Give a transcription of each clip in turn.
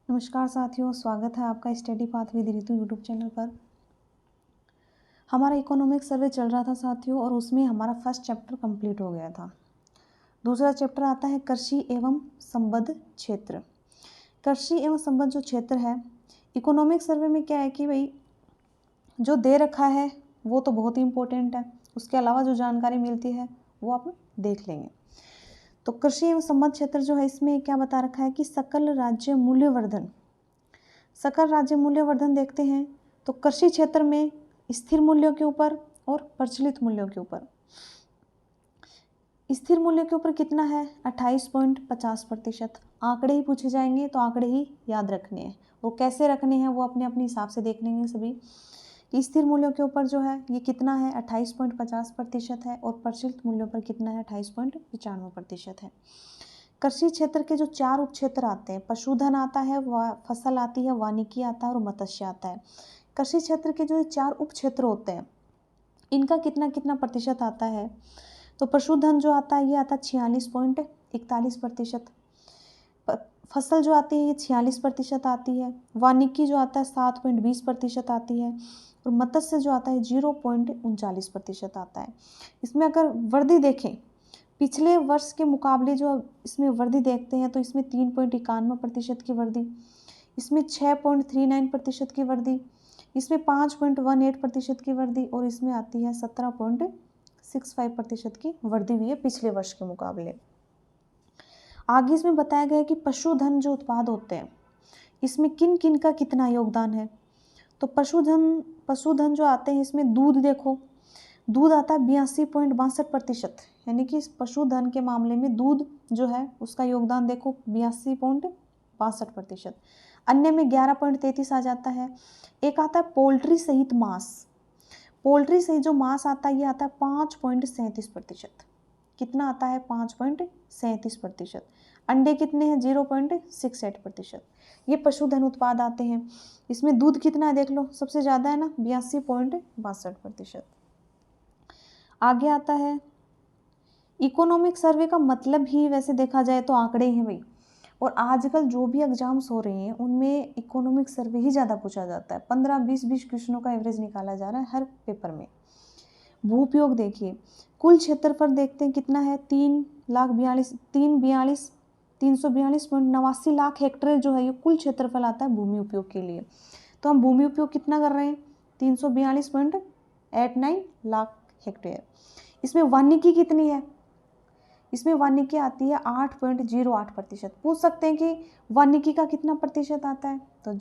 नमस्कार साथियों, स्वागत है आपका study path with Ritu YouTube channel पर। हमारा इकोनॉमिक सर्वे चल रहा था साथियों, और उसमें हमारा फर्स्ट चैप्टर कंप्लीट हो गया था। दूसरा चैप्टर आता है कृषि एवं संबद्ध क्षेत्र। कृषि एवं संबद्ध जो क्षेत्र है, इकोनॉमिक सर्वे में क्या है कि भाई जो दे रखा है वो तो बहुत ही इम्पोर्टेंट है, उसके अलावा जो जानकारी मिलती है वो आप देख लेंगे। तो कृषि एवं संबद्ध क्षेत्र जो है, इसमें क्या बता रखा है कि सकल राज्य मूल्यवर्धन देखते हैं तो कृषि क्षेत्र में स्थिर मूल्यों के ऊपर और प्रचलित मूल्यों के ऊपर। स्थिर मूल्यों के ऊपर कितना है? 28.50%। आंकड़े ही पूछे जाएंगे तो आंकड़े ही याद रखने हैं। वो कैसे रखने हैं वो अपने अपने हिसाब से देख लेंगे सभी। कि स्थिर मूल्यों के ऊपर जो है ये कितना है? 28.50% है, और प्रचलित मूल्यों पर कितना है? 28.95% है। कृषि क्षेत्र के जो 4 उपक्षेत्र आते हैं, पशुधन आता है, फसल आती है, वानिकी आता है और मत्स्य आता है। कृषि क्षेत्र के जो 4 उपक्षेत्र होते हैं, इनका कितना कितना प्रतिशत आता है? तो पशुधन जो आता है ये आता है 46.41%। फसल जो आती है ये 46% आती है। वानिकी जो आता है 7.20% आती है, और मत्स्य जो आता है 0.39% आता है। इसमें अगर वृद्धि देखें, पिछले वर्ष के मुकाबले जो इसमें वृद्धि देखते हैं तो इसमें 3.91% की वृद्धि, इसमें 6.39% की वृद्धि, इसमें 5.18% की वृद्धि, और इसमें आती है 17.65% की वृद्धि हुई है पिछले वर्ष के मुकाबले। आगे इसमें बताया गया है कि पशुधन जो उत्पाद होते हैं इसमें किन किन का कितना योगदान है। तो पशुधन जो आते हैं इसमें दूध देखो, दूध आता है 82.62%, यानी कि इस पशुधन के मामले में दूध जो है उसका योगदान देखो 82.62%। अन्य में 11.33 आ जाता है। एक आता है पोल्ट्री सहित मांस। पोल्ट्री सहित जो मांस आता है ये आता है 5.37%। कितना आता है? 5.37%। अंडे कितने हैं? 0.68%। ये पशुधन उत्पाद आते हैं। इसमें दूध कितना है देख लो, सबसे ज़्यादा है ना, 82.62%। आगे आता है इकोनॉमिक सर्वे का मतलब ही वैसे देखा जाए तो आंकड़े हैं भाई, और आजकल जो भी एग्जाम्स हो रहे हैं उनमें इकोनॉमिक सर्वे ही ज़्यादा पूछा जाता है। 15-20 क्वेश्चनों का एवरेज निकाला जा रहा है हर पेपर में। भू उपयोग देखिए, कुल क्षेत्रफल देखते हैं कितना है? 342.89 लाख हेक्टेयर जो है ये कुल क्षेत्रफल आता है भूमि उपयोग के लिए। तो हम भूमि उपयोग कितना कर रहे हैं? 342.89 लाख हेक्टेयर। इसमें वानिकी कितनी है? इसमें वानिकी आती है 8.08%। पूछ सकते हैं कि वानिकी का कितना प्रतिशत आता है? तो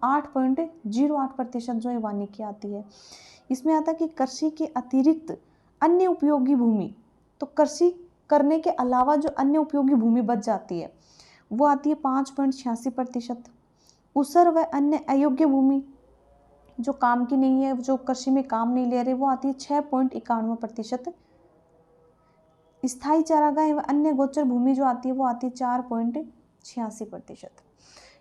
8.08% जो है वानिकी आती है। इसमें आता है कि कृषि के अतिरिक्त अन्य उपयोगी भूमि, तो कृषि करने के अलावा जो अन्य उपयोगी भूमि बच जाती है वो आती है 5.86%। उसर व अन्य अयोग्य भूमि जो काम की नहीं है, जो कृषि में काम नहीं ले रहे, वो आती है 6.91%। स्थायी चारागाह एवं अन्य गोचर भूमि जो आती है वो आती है 4.86%।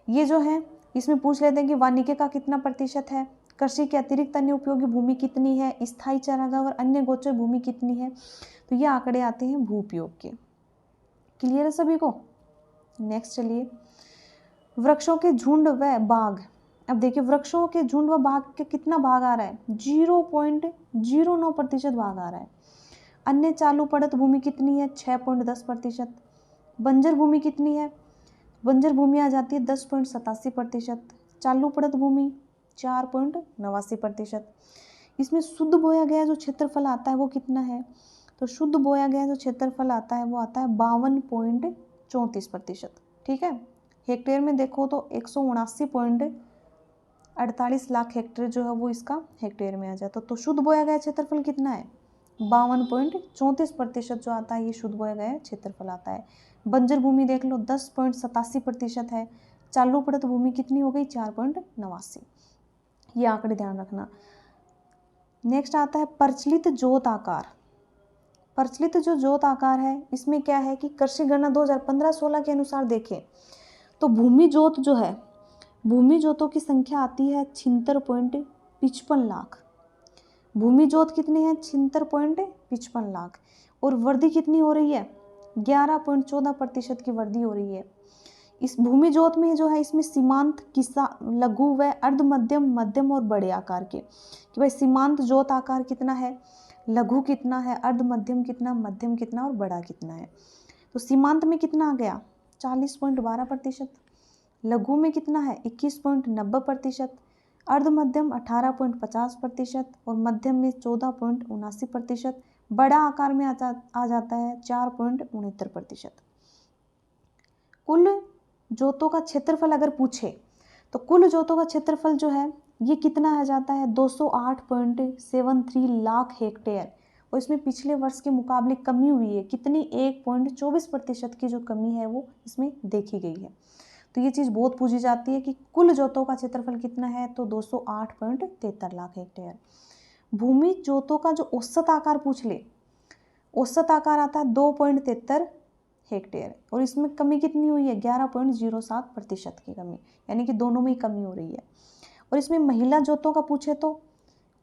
ये जो है इसमें पूछ लेते हैं कि वानिकी का कितना प्रतिशत है, कृषि के अतिरिक्त अन्य उपयोगी भूमि कितनी है, स्थायी चारागाह और अन्य गोचर भूमि कितनी है। तो ये आंकड़े आते हैं भू उपयोग के। क्लियर है सभी को? नेक्स्ट चलिए, वृक्षों के झुंड व बाग। अब देखिए वृक्षों के झुंड व बाग के कितना भाग आ रहा है? 0.09% भाग आ रहा है। अन्य चालू पड़त भूमि कितनी है? 6.10%। बंजर भूमि कितनी है? बंजर भूमि आ जाती है 10.87%। चालू पड़त भूमि 4.89%। इसमें शुद्ध बोया गया जो क्षेत्रफल आता है वो कितना है? तो शुद्ध बोया गया जो क्षेत्रफल आता है वो आता है 52.34%। ठीक है, हेक्टेयर में देखो तो 179.48 लाख हेक्टेयर जो है वो इसका हेक्टेयर में आ जाता है। तो शुद्ध बोया गया क्षेत्रफल कितना है? 52.34% जो आता है ये शुद्ध बोया गया क्षेत्रफल आता है। बंजर भूमि देख लो 10.87% है। चालू पड़त भूमि कितनी हो गई? 4.89। ये आंकड़े ध्यान रखना। नेक्स्ट आता है प्रचलित जोत आकार। प्रचलित जो जोत आकार है इसमें क्या है कि कृषि गणना 2015-16 के अनुसार देखें तो भूमि जोत जो है, भूमि जोतों की संख्या आती है 76.55 लाख। भूमि जोत कितनी है? 76.55 लाख। और वृद्धि कितनी हो रही है? 11.14% की वृद्धि हो रही है। इस भूमि जोत में जो है इसमें सीमांत लघु व अर्ध मध्यम, मध्यम और बड़े आकार के, कि भाई सीमांत जोत आकार कितना है, लघु कितना है, अर्ध मध्यम कितना, मध्यम कितना और बड़ा कितना है। तो सीमांत में कितना आ गया 40.12%, लघु में कितना है 21.90%, अर्ध मध्यम 18.50% और मध्यम में 14.79%, बड़ा आकार में आ जाता है 4.69%। कुल जोतों का क्षेत्रफल अगर पूछे तो कुल जोतों का क्षेत्रफल जो है ये कितना आ जाता है 208.73 लाख हेक्टेयर, और इसमें पिछले वर्ष के मुकाबले कमी हुई है कितनी, 1.24% की जो कमी है वो इसमें देखी गई है। तो ये चीज़ बहुत पूछी जाती है कि कुल जोतों का क्षेत्रफल कितना है, तो 208.73 लाख हेक्टेयर। भूमि जोतों का जो औसत आकार पूछ ले, औसत आकार आता है 2.73 हेक्टेयर, और इसमें कमी कितनी हुई है 11.07% की कमी, यानी कि दोनों में ही कमी हो रही है। और इसमें महिला जोतों का पूछे तो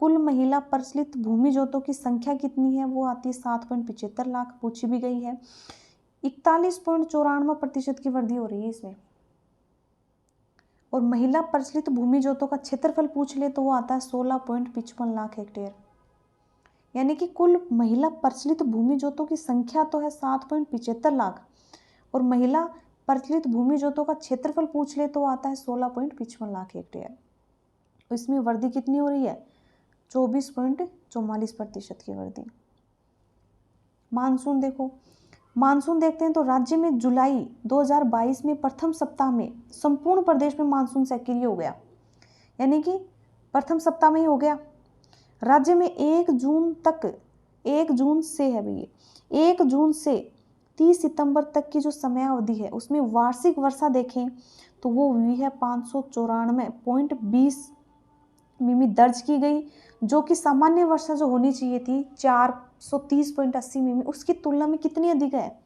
कुल महिला प्रचलित भूमि जोतों की संख्या कितनी है, वो आती है 7.75 लाख, पूछी भी गई है। 41.94% की वृद्धि हो रही है इसमें। और महिला प्रचलित भूमि जोतों का क्षेत्रफल पूछ ले तो वो आता है 16.55 लाख हेक्टेयर, यानी कि कुल महिला प्रचलित भूमि जोतों की संख्या तो है 7.75 लाख, और महिला प्रचलित भूमि जोतों का क्षेत्रफल पूछ ले तो आता है 16.55 लाख हेक्टेयर। तो इसमें वृद्धि कितनी हो रही है 24.44% की वृद्धि। मानसून देखो, मानसून देखते हैं तो राज्य में जुलाई 2022 में प्रथम सप्ताह में संपूर्ण प्रदेश में मानसून सक्रिय हो गया, यानी कि प्रथम सप्ताह में ही हो गया। राज्य में 1 जून से है भैया, 1 जून से 30 सितंबर तक की जो समयावधि है उसमें वार्षिक वर्षा देखें तो वो हुई है 594.20 मिमी दर्ज की गई, जो कि सामान्य वर्षा जो होनी चाहिए थी 430.80 मिमी, उसकी तुलना में कितनी अधिक है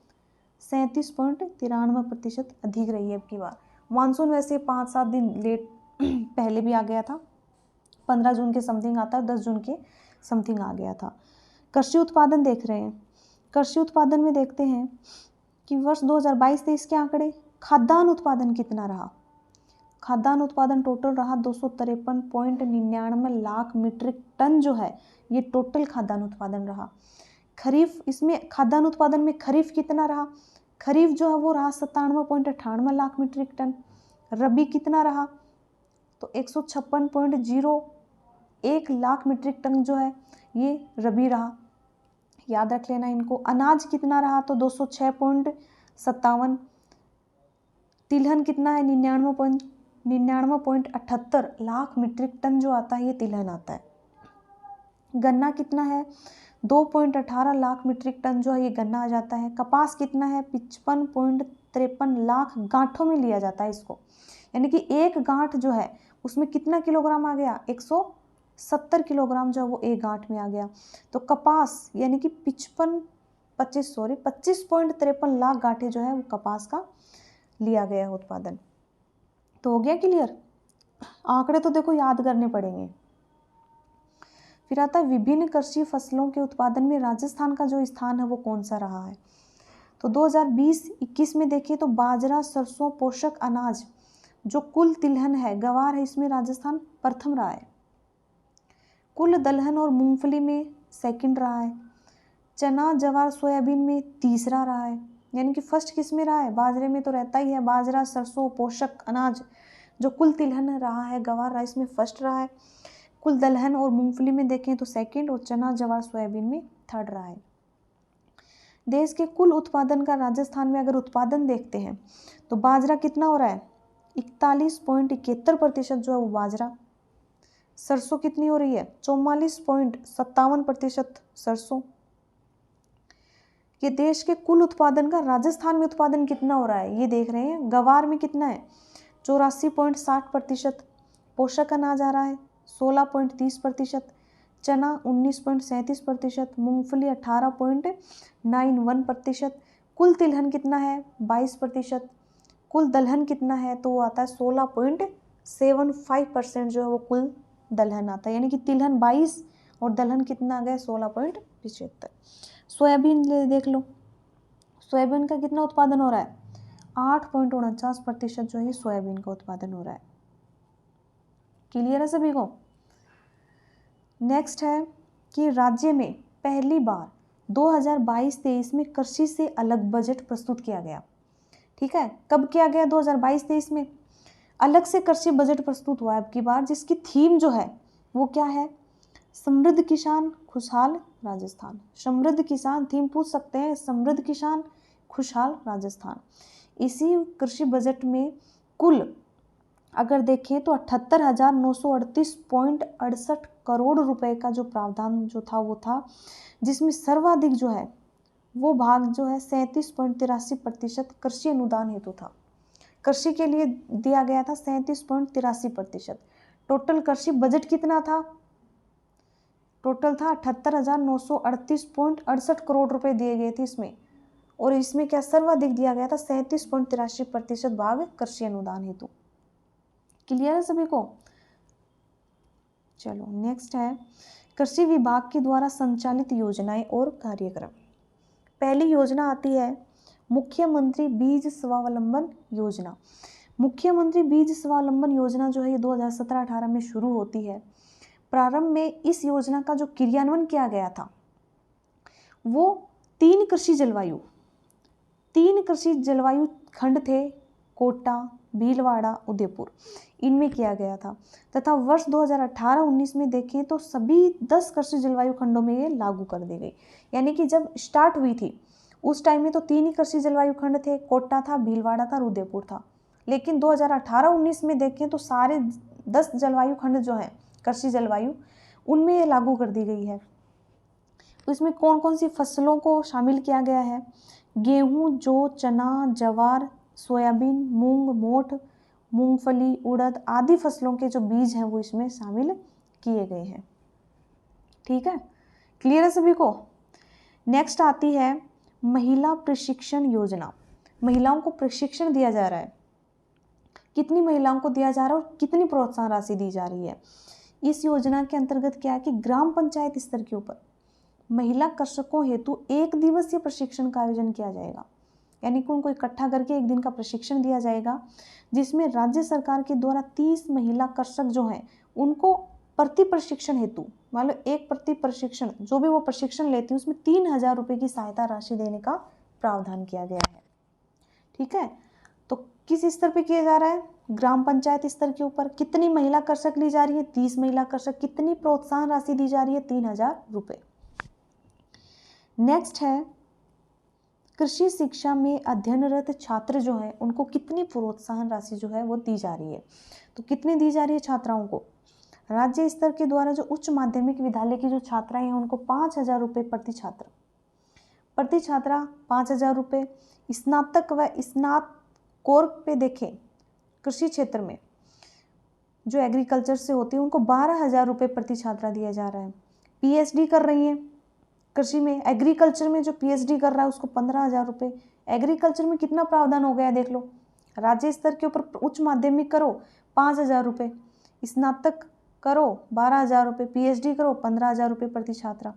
37.93% अधिक रही है अब की बार। मानसून वैसे 5-7 दिन लेट पहले भी आ गया था, 15 जून के समथिंग आता है, 10 जून के समथिंग आ गया था। कृषि उत्पादन देख रहे हैं, कृषि उत्पादन में देखते हैं कि वर्ष 2022-23 के आंकड़े, खाद्यान्न उत्पादन कितना रहा, खाद्यान्न उत्पादन टोटल रहा 253.99 लाख मीट्रिक टन जो है ये टोटल खाद्यान्न उत्पादन रहा। खरीफ, इसमें खाद्यान्न उत्पादन में खरीफ कितना रहा, खरीफ जो है वो रहा 97.98 लाख मीट्रिक टन। रबी कितना रहा तो 156.01 लाख मीट्रिक टन जो है ये रबी रहा, याद रख लेना इनको। अनाज कितना रहा तो 206.57, तिलहन कितना है 99.78 लाख मीट्रिक टन जो आता है ये तिलहन आता है। गन्ना कितना है 2.18 लाख मीट्रिक टन जो है ये गन्ना आ जाता है। कपास कितना है 55.53 लाख गांठों में लिया जाता है इसको, यानी कि एक गांठ जो है उसमें कितना किलोग्राम आ गया 170 किलोग्राम जो है वो एक गांठ में आ गया। तो कपास यानी कि 25.53 लाख गांठें जो है वो कपास का लिया गया है उत्पादन। तो हो गया क्लियर, आंकड़े तो देखो याद करने पड़ेंगे। फिर आता है विभिन्न कृषि फसलों के उत्पादन में राजस्थान का जो स्थान है वो कौन सा रहा है। तो 2020-21 में देखिए तो बाजरा, सरसों, पोषक अनाज जो कुल तिलहन है, गवार है, इसमें राजस्थान प्रथम रहा है। कुल दलहन और मूंगफली में सेकंड रहा है। चना, जवार, सोयाबीन में तीसरा रहा है, यानी कि फर्स्ट किस में रहा है, बाजरे में तो रहता ही है, बाजरा, सरसों, पोषक अनाज जो कुल तिलहन रहा है, गवार राइस में फर्स्ट रहा है। कुल दलहन और मूंगफली में देखें तो सेकंड, और चना, जवार, सोयाबीन में थर्ड रहा है। देश के कुल उत्पादन का राजस्थान में अगर उत्पादन देखते हैं तो बाजरा कितना हो रहा है 41.71% जो है वो बाजरा। सरसों कितनी हो रही है 44.57% सरसों। ये देश के कुल उत्पादन का राजस्थान में उत्पादन कितना हो रहा है ये देख रहे हैं। गवार में कितना है 84.60%, पोषक अनाज आ रहा है 16.30%, चना 19.37%, मूंगफली 18.91%, कुल तिलहन कितना है 22%, कुल दलहन कितना है तो वो आता है 16.75% जो है वो कुल दलहन आता है, यानी कि तिलहन 22 और दलहन कितना आ गया 16.75। सोयाबीन देख लो, सोयाबीन का कितना उत्पादन हो रहा है 8.49% जो है सोयाबीन का उत्पादन हो रहा है। क्लियर है सभी को। नेक्स्ट है कि राज्य में पहली बार 2022-23 में कृषि से अलग बजट प्रस्तुत किया गया। ठीक है, कब किया गया? 2022-23 में अलग से कृषि बजट प्रस्तुत हुआ है अब की बार, जिसकी थीम जो है वो क्या है? समृद्ध किसान खुशहाल राजस्थान। समृद्ध किसान थीम पूछ सकते हैं, समृद्ध किसान खुशहाल राजस्थान। इसी कृषि बजट में कुल अगर देखें तो 78,938.68 करोड़ रुपए का जो प्रावधान जो था वो था, जिसमें सर्वाधिक जो है वो भाग जो है 37.83% कृषि अनुदान हेतु था। कृषि के लिए दिया गया था 37.83%। टोटल कृषि बजट कितना था? टोटल था 78,938.68 करोड़ रुपए दिए गए थे इसमें, और इसमें क्या सर्वाधिक दिया गया था? 37.83% भाग कृषि अनुदान हेतु। क्लियर है सभी को? चलो नेक्स्ट है कृषि विभाग के द्वारा संचालित योजनाएं और कार्यक्रम। पहली योजना आती है मुख्यमंत्री बीज स्वावलंबन योजना। मुख्यमंत्री बीज स्वावलंबन योजना जो है ये 2017-18 में शुरू होती है। प्रारंभ में इस योजना का जो क्रियान्वयन किया गया था वो तीन कृषि जलवायु खंड थे, कोटा, भीलवाड़ा, उदयपुर, इनमें किया गया था, तथा वर्ष 2018-19 में देखें तो सभी 10 कृषि जलवायु खंडों में ये लागू कर दी गई। यानी कि जब स्टार्ट हुई थी उस टाइम में तो 3 ही कृषि जलवायु खंड थे, कोटा था, भीलवाड़ा था और उदयपुर था। लेकिन 2018-19 में देखें तो सारे 10 जलवायु खंड जो है कृषि जलवायु, उनमें ये लागू कर दी गई है। तो इसमें कौन कौन सी फसलों को शामिल किया गया है? गेहूं, जौ, चना, जवार, सोयाबीन, मूंग, मोठ, मूंगफली, उड़द आदि फसलों के जो बीज हैं वो इसमें शामिल किए गए हैं। ठीक है, क्लियर है सभी को? नेक्स्ट आती है महिला प्रशिक्षण योजना। महिलाओं को प्रशिक्षण दिया जा रहा है। कितनी महिलाओं को दिया जा रहा है और कितनी प्रोत्साहन राशि दी जा रही है? इस योजना के अंतर्गत क्या है कि ग्राम पंचायत स्तर के ऊपर महिला कृषकों हेतु 1 दिवसीय प्रशिक्षण का आयोजन किया जाएगा। यानी कि उनको इकट्ठा करके 1 दिन का प्रशिक्षण दिया जाएगा, जिसमें राज्य सरकार के द्वारा 30 महिला कृषक जो हैं उनको प्रति प्रशिक्षण हेतु, मान लो एक प्रति प्रशिक्षण जो भी वो प्रशिक्षण लेती है उसमें 3,000 रुपये की सहायता राशि देने का प्रावधान किया गया है। ठीक है, तो किस स्तर पे किया जा रहा है? ग्राम पंचायत स्तर के ऊपर। कितनी महिला कृषक ली जा रही है? 30 महिला कृषक। कितनी प्रोत्साहन राशि दी जा रही है? 3,000 रुपये। नेक्स्ट है कृषि शिक्षा में अध्ययनरत छात्र जो हैं उनको कितनी प्रोत्साहन राशि जो है वो दी जा रही है? तो कितनी दी जा रही है छात्राओं को? राज्य स्तर के द्वारा जो उच्च माध्यमिक विद्यालय की जो छात्राएं हैं उनको 5,000 रुपये प्रति छात्रा 5,000 रुपये। स्नातक व स्नातकोर पे देखें कृषि क्षेत्र में जो एग्रीकल्चर से होती है उनको 12,000 रुपये प्रति छात्रा दिया जा रहा है। पीएचडी कर रही हैं कृषि में, एग्रीकल्चर में जो पीएचडी कर रहा है उसको 15,000 रुपये। एग्रीकल्चर में कितना प्रावधान हो गया देख लो। राज्य स्तर के ऊपर उच्च माध्यमिक करो 5,000 रुपये, स्नातक करो 12,000 रुपये, पीएचडी करो 15,000 रुपये प्रति छात्रा।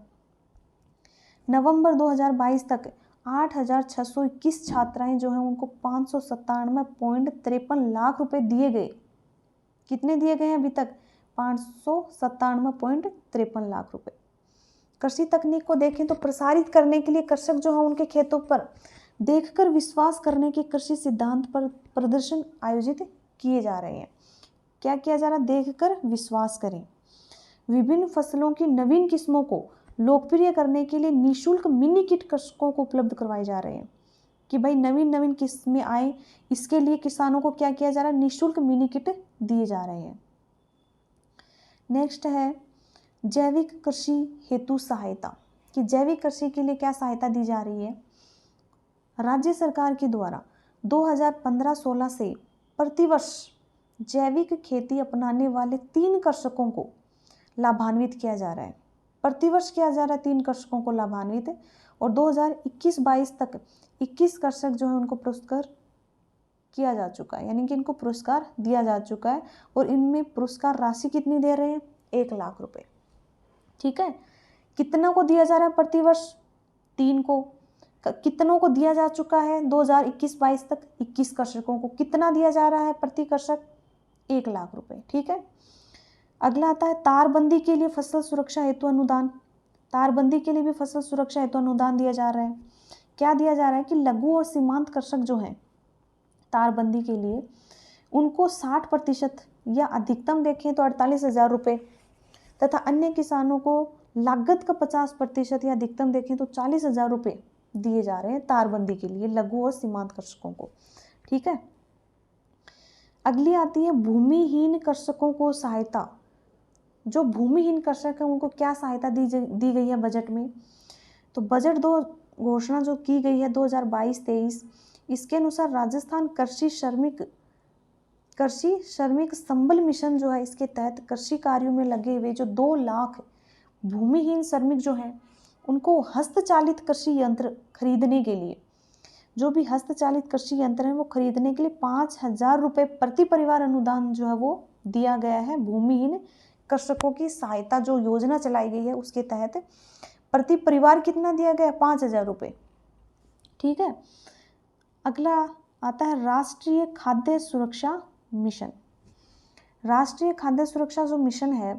नवंबर 2022 तक 8,621 छात्राएं जो हैं उनको 597.53 लाख रुपए दिए गए। कितने दिए गए हैं अभी तक? 597.53 लाख रुपए। कृषि तकनीक को देखें तो प्रसारित करने के लिए कृषक जो है उनके खेतों पर देखकर विश्वास करने के कृषि सिद्धांत पर प्रदर्शन आयोजित किए जा रहे हैं। क्या किया जा रहा है? देखकर विश्वास करें। विभिन्न फसलों की नवीन किस्मों को लोकप्रिय करने के लिए निःशुल्क मिनी किट कृषकों को उपलब्ध करवाए जा रहे हैं कि भाई नवीन किस्में आए, इसके लिए किसानों को क्या किया जा रहा है? निःशुल्क मिनी किट दिए जा रहे हैं। नेक्स्ट है जैविक कृषि हेतु सहायता, कि जैविक कृषि के लिए क्या सहायता दी जा रही है? राज्य सरकार के द्वारा 2015-16 से प्रतिवर्ष जैविक खेती अपनाने वाले 3 कृषकों को लाभान्वित किया जा रहा है। प्रतिवर्ष किया जा रहा है 3 कृषकों को लाभान्वित, और 2021-22 तक 21 कृषक जो है उनको पुरस्कार किया जा चुका है, यानी कि इनको पुरस्कार दिया जा चुका है। और इनमें पुरस्कार राशि कितनी दे रहे हैं? 1 लाख रुपए। ठीक है, कितना को दिया जा रहा है प्रतिवर्ष? 3 को। कितनों को दिया जा चुका है 2021-22 तक? 21 कृषकों को। कितना दिया जा रहा है प्रति कृषक? 1 लाख रुपए। ठीक है। अगला आता है तारबंदी के लिए फसल सुरक्षा हेतु अनुदान। तारबंदी के लिए भी फसल सुरक्षा हेतु अनुदान दिया जा रहा है। क्या दिया जा रहा है कि लघु और सीमांत कृषक जो हैं तारबंदी के लिए, उनको 60% या अधिकतम देखें तो 48,000 रुपये, तथा अन्य किसानों को लागत का 50% या अधिकतम देखें तो 40,000 रुपये दिए जा रहे हैं तारबंदी के लिए लघु और सीमांत कृषकों को। ठीक है। अगली आती है भूमिहीन कृषकों को सहायता। जो भूमिहीन कृषक है उनको क्या सहायता दी गई है बजट में? तो बजट दो घोषणा जो की गई है 2022-23, इसके अनुसार राजस्थान कृषि श्रमिक संबल मिशन जो है, इसके तहत कृषि कार्यों में लगे हुए जो 2 लाख भूमिहीन श्रमिक जो हैं उनको हस्तचालित कृषि यंत्र खरीदने के लिए, जो भी हस्तचालित कृषि यंत्र है वो खरीदने के लिए 5,000 रुपये प्रति परिवार अनुदान जो है वो दिया गया है। भूमिहीन कृषकों की सहायता जो योजना चलाई गई है उसके तहत प्रति परिवार कितना दिया गया? 5,000 रुपये। ठीक है। अगला आता है राष्ट्रीय खाद्य सुरक्षा मिशन। राष्ट्रीय खाद्य सुरक्षा जो मिशन है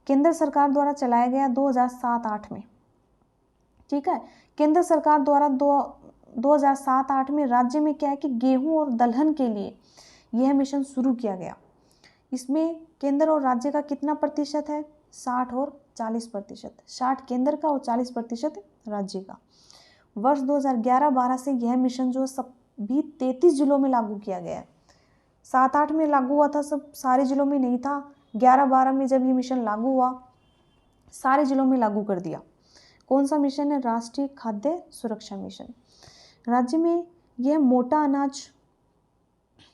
केंद्र सरकार द्वारा चलाया गया 2007-08 में। ठीक है। केंद्र सरकार द्वारा 2007-08 में राज्य में क्या है कि गेहूं और दलहन के लिए यह मिशन शुरू किया गया। इसमें केंद्र और राज्य का कितना प्रतिशत है? 60 और 40%। 60 केंद्र का और 40% राज्य का। वर्ष 2011-12 से यह मिशन जो सभी 33 जिलों में लागू किया गया है। 7-8 में लागू हुआ था, सब सारे जिलों में नहीं था। 11-12 में जब ये मिशन लागू हुआ सारे जिलों में लागू कर दिया। कौन सा मिशन है? राष्ट्रीय खाद्य सुरक्षा मिशन। राज्य में यह मोटा अनाज,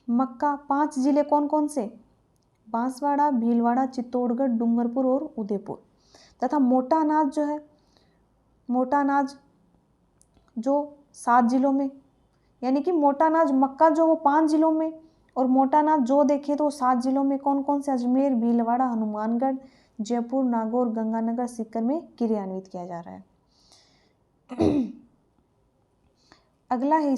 मक्का, 5 जिले कौन कौन से? बांसवाड़ा, भीलवाड़ा, चित्तौड़गढ़, डूंगरपुर और उदयपुर। तथा मोटा अनाज जो है, मोटा अनाज जो 7 जिलों में, यानी कि मोटा अनाज मक्का जो वो 5 जिलों में, और मोटा अनाज जो देखें तो 7 जिलों में कौन कौन से? अजमेर, भीलवाड़ा, हनुमानगढ़, जयपुर, नागौर, गंगानगर, सीकर में क्रियान्वित किया जा रहा है। अगला है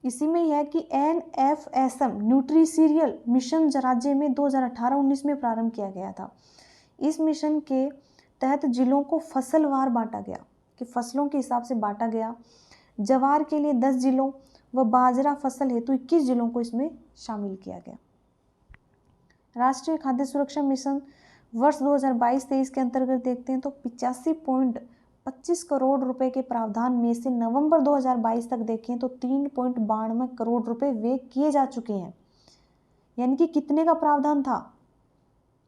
इसी में यह है कि NFSM न्यूट्री सीरियल मिशन राज्य में 2018-19 में प्रारंभ किया गया था। इस मिशन के तहत जिलों को फसलवार बांटा गया, कि फसलों के हिसाब से बांटा गया। जवार के लिए 10 जिलों व बाजरा फसल हेतु 21 जिलों को इसमें शामिल किया गया। राष्ट्रीय खाद्य सुरक्षा मिशन वर्ष 2022-23 के अंतर्गत देखते हैं तो 85.25 करोड़ रुपए के प्रावधान में से नवंबर 2022 तक देखें तो 3.92 करोड़ रुपए व्यय किए जा चुके हैं। यानी कि कितने का प्रावधान था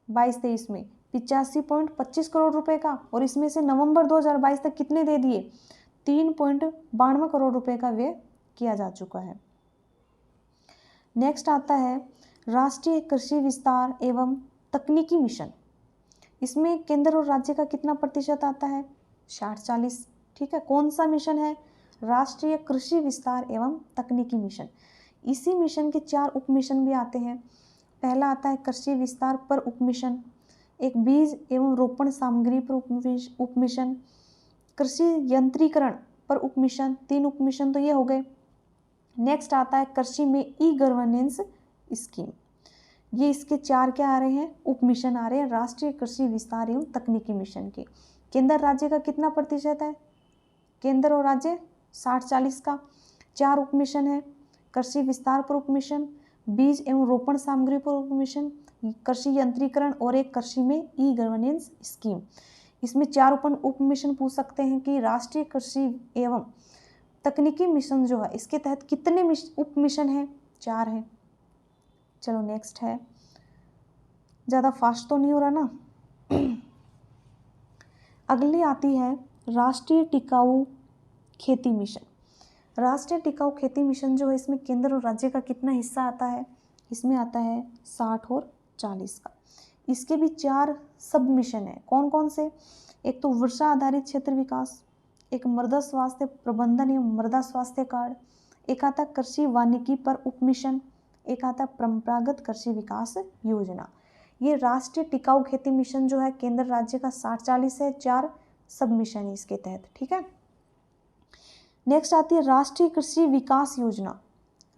22-23 में? 85.25 करोड़ रुपए का, और इसमें से नवंबर 2022 तक कितने दे दिए? 3.92 करोड़ रुपए का व्यय किया जा चुका है। नेक्स्ट आता है राष्ट्रीय कृषि विस्तार एवं तकनीकी मिशन। इसमें केंद्र और राज्य का कितना प्रतिशत आता है? 60-40। ठीक है। कौन सा मिशन है? राष्ट्रीय कृषि विस्तार एवं तकनीकी मिशन। इसी मिशन के 4 उप मिशन भी आते हैं। पहला आता है कृषि विस्तार पर उप मिशन, एक बीज एवं रोपण सामग्री पर उप मिशन, कृषि यंत्रीकरण पर उप मिशन। 3 उप मिशन तो ये हो गए। नेक्स्ट आता है कृषि में ई-गवर्नेंस स्कीम। ये इसके 4 क्या आ रहे हैं? उप मिशन आ रहे हैं राष्ट्रीय कृषि विस्तार एवं तकनीकी मिशन के। केंद्र राज्य का कितना प्रतिशत है? केंद्र और राज्य 60-40 का। 4 उप मिशन है, कृषि विस्तार पर उप मिशन, बीज एवं रोपण सामग्री पर उप मिशन, कृषि यंत्रीकरण और एक कृषि में ई-गवर्नेंस स्कीम। इसमें 4 उप मिशन पूछ सकते हैं कि राष्ट्रीय कृषि एवं तकनीकी मिशन जो है इसके तहत कितने उप मिशन हैं? 4 हैं। चलो नेक्स्ट है, ज़्यादा फास्ट तो नहीं हो रहा ना। अगली आती है राष्ट्रीय टिकाऊ खेती मिशन। राष्ट्रीय टिकाऊ खेती मिशन जो है इसमें केंद्र और राज्य का कितना हिस्सा आता है? इसमें आता है 60 और 40 का। इसके भी 4 सब मिशन है। कौन कौन से? एक तो वर्षा आधारित क्षेत्र विकास, एक मृदा स्वास्थ्य प्रबंधन एवं मृदा स्वास्थ्य कार्ड, एक आता कृषि वानिकी पर उप मिशन, एक आता परंपरागत कृषि विकास योजना। ये राष्ट्रीय टिकाऊ खेती मिशन जो है केंद्र राज्य का 60-40 है, 4 सब मिशन है इसके तहत। ठीक है। नेक्स्ट आती है राष्ट्रीय कृषि विकास योजना।